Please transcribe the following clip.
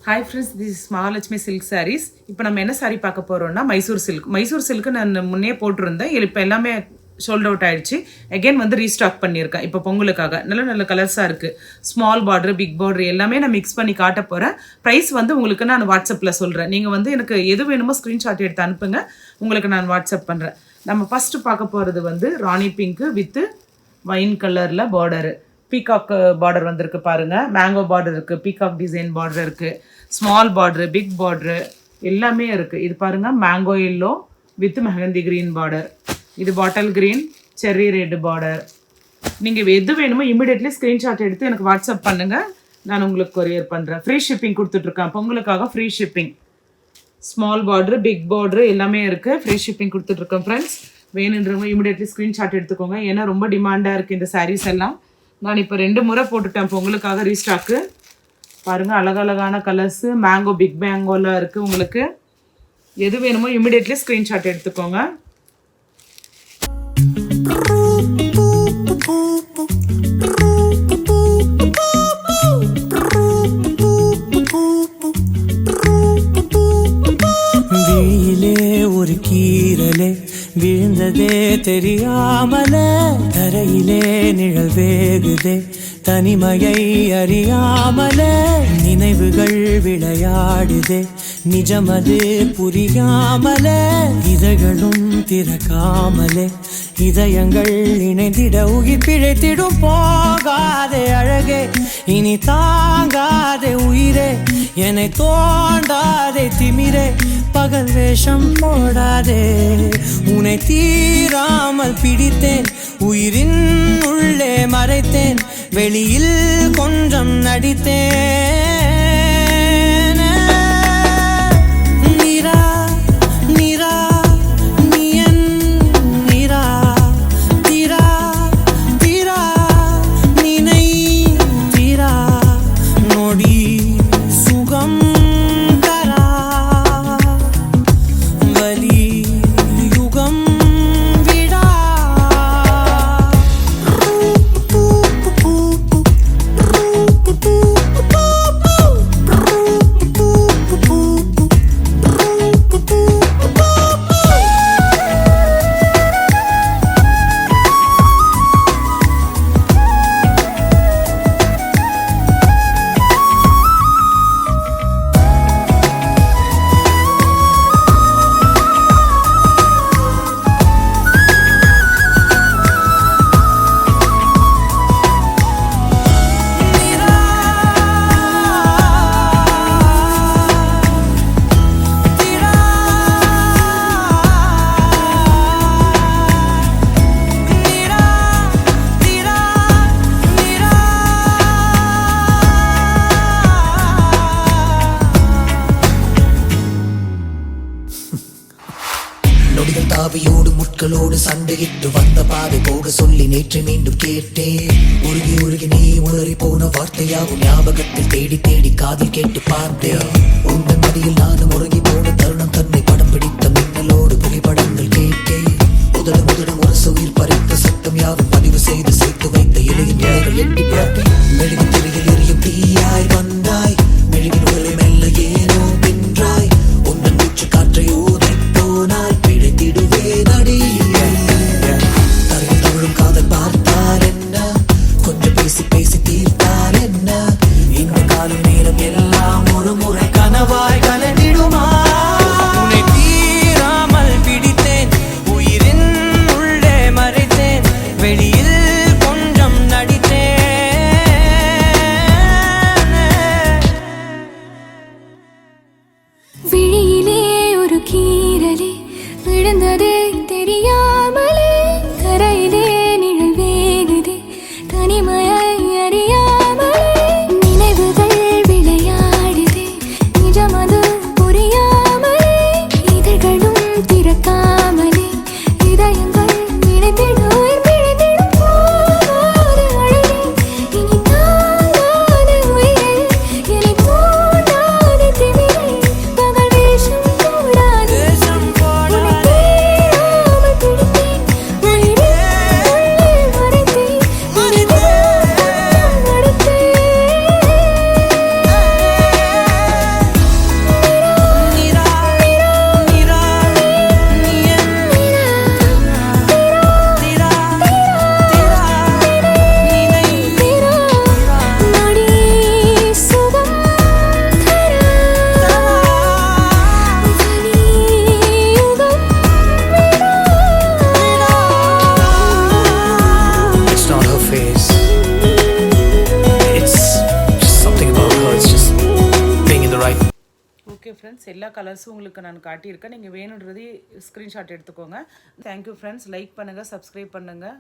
Hi friends, this is Mahalakshmi silk saris. இப்போ நம்ம என்ன சாரீ பார்க்க போகிறோம்னா மைசூர் சில்க்கு நான் முன்னே போட்டிருந்தேன். இப்போ எல்லாமே சோல்ட் அவுட் ஆகிடுச்சு. அகெயின் வந்து ரீஸ்டாக் பண்ணியிருக்கேன் இப்போ பொங்கலுக்காக. நல்ல நல்ல கலர்ஸாக இருக்குது. ஸ்மால் பார்டர், பிக் பார்டர் எல்லாமே நான் மிக்ஸ் பண்ணி காட்ட போகிறேன். ப்ரைஸ் வந்து உங்களுக்கு நான் வாட்ஸ்அப்பில் சொல்கிறேன். நீங்கள் வந்து எனக்கு எது வேணுமோ ஸ்க்ரீன்ஷாட் எடுத்து அனுப்புங்க, உங்களுக்கு நான் வாட்ஸ்அப் பண்ணுறேன். நம்ம ஃபஸ்ட்டு பார்க்க போகிறது வந்து ராணி பிங்க்கு வித்து வைன் கலரில் பார்டரு. பீகாக் பார்டர் வந்திருக்கு பாருங்கள். மேங்கோ பார்டர் இருக்குது, பீகாக் டிசைன் பார்டர் இருக்குது, ஸ்மால் பார்டரு, பிக் பார்டரு எல்லாமே இருக்குது. இது பாருங்கள், mango yellow with mehndi green border. இது bottle green cherry red border. நீங்கள் எது வேணுமோ இமீடியட்லி ஸ்க்ரீன்ஷாட் எடுத்து எனக்கு வாட்ஸ்அப் பண்ணுங்கள், நான் உங்களுக்கு கொரியர் பண்ணுறேன். ஃப்ரீ ஷிப்பிங் கொடுத்துட்ருக்கேன் பொங்கலுக்காக. Free shipping, small border, big border எல்லாமே இருக்குது. ஃப்ரீ ஷிப்பிங் கொடுத்துட்ருக்கேன் ஃப்ரெண்ட்ஸ். வேணுன்றவங்க இமீடியட்லி ஸ்க்ரீன்ஷாட் எடுத்துக்கோங்க. ஏன்னா ரொம்ப டிமாண்டாக இருக்குது இந்த சாரீஸ் எல்லாம். நான் இப்போ 2 முறை போட்டுட்டேன் பொங்கலுக்காக ரீஸ்டாக்கு. பாருங்கள், அழகழகான கலர்ஸு. மேங்கோ, பிக் மேங்கோலாம் இருக்குது. உங்களுக்கு எது வேணுமோ இமீடியட்லி ஸ்க்ரீன்ஷாட் எடுத்துக்கோங்க. வீயிலே ஒரு கீரலே விழுந்ததே தெரியாமல, தரையிலே நிழல் வேகுதே தனிமையை அறியாமல, நினைவுகள் விளையாடுதே நிஜமது புரியாமல, இதழ்களும் திறக்காமலே இதயங்கள் இணைந்திட உயிர் பிழைத்திடும். போகாதே அழகே, இனி தாங்காதே உயிரே, என்னை தோண்டாதே திமிரே, பகல் வேஷம் போடாதே, உன்னை தீராமல் பிடித்தேன், உயிரின் உள்ளே மறைத்தேன், வெளியில் கொஞ்சம் நடித்தேன். நீரா நீரா நீயன் நீரா, தீரா தீரா நினை தீரா, நொடி சுகம் தரா, வலி யுகம் விடா. நொடிகள் தாவியோடு முட்களோடு சண்டையிட்டு வந்த பாதை போக சொல்லி நேற்று மீண்டும் கேட்டேன். உருகி உருகி நீ உளறி போன வார்த்தையாகும் ஞாபகத்தில் தேடி தேடி காதில் கேட்டு பார்த்தேன். உங்கள் மடியில் நானும் உறங்கி போன தருணம் தன்னை படம் பிடித்த மின்னலோடு புகைப்படங்கள் கேட்டேன். முதலும் ஒரு உயிர் பறித்த சத்தம் யாவும் பதிவு செய்து சேர்த்து வைத்த இலையின் நிலைகள் எட்டி பார்த்தேன். மெழுகு திரையில் எரியும் தீயாய் வந்தாய், மெழுகின் உடலை மெல்ல ஏனோ வென்றாய், உங்கள் மூச்சு காற்றை ஊதி போனாய், பிழைத்திடுவே நடி. தரையில் தவழும் காதல் பார்த்தால் என்ன, கொஞ்சம் பேசி பேசி தீர்த்தால் என்ன, இந்த காலம் நேரம் எல்லாம் ஒரு முறை கனவாய் கலந்திடுமா. உன்னை தீராமல் பிடித்தேன், உயிரின் உள்ளே மறைத்தேன், வெளியில் கொஞ்சம் நடித்தேன். விழியிலே ஒரு கீரலே விழுந்ததே தெரியாமலே, தரையிலே நிழல் வேகுதே தனிமையை அறியாமலே, நினைவுகள் விளையாடுதே நிஜமது புரியாமலே, இதழ்களும் திறக்காமலே இதயங்கள் இணைந்திட உயிர் பிழைத்திடும். போகாதே அழகே, இனி தாங்காதே உயிரே, என்னை தோண்டாதே திமிரே, பகல் வேஷம் போடாதே, தேசம் உன்னை போடாதே, தீராமல் பிடித்தேன், ஓகே ஃப்ரெண்ட்ஸ், எல்லா கலர்ஸும் உங்களுக்கு நான் காட்டியிருக்கேன். நீங்கள் வேணுன்றது ஸ்க்ரீன்ஷாட் எடுத்துக்கோங்க. Thank you friends. லைக் பண்ணுங்கள், சப்ஸ்கிரைப் பண்ணுங்கள்.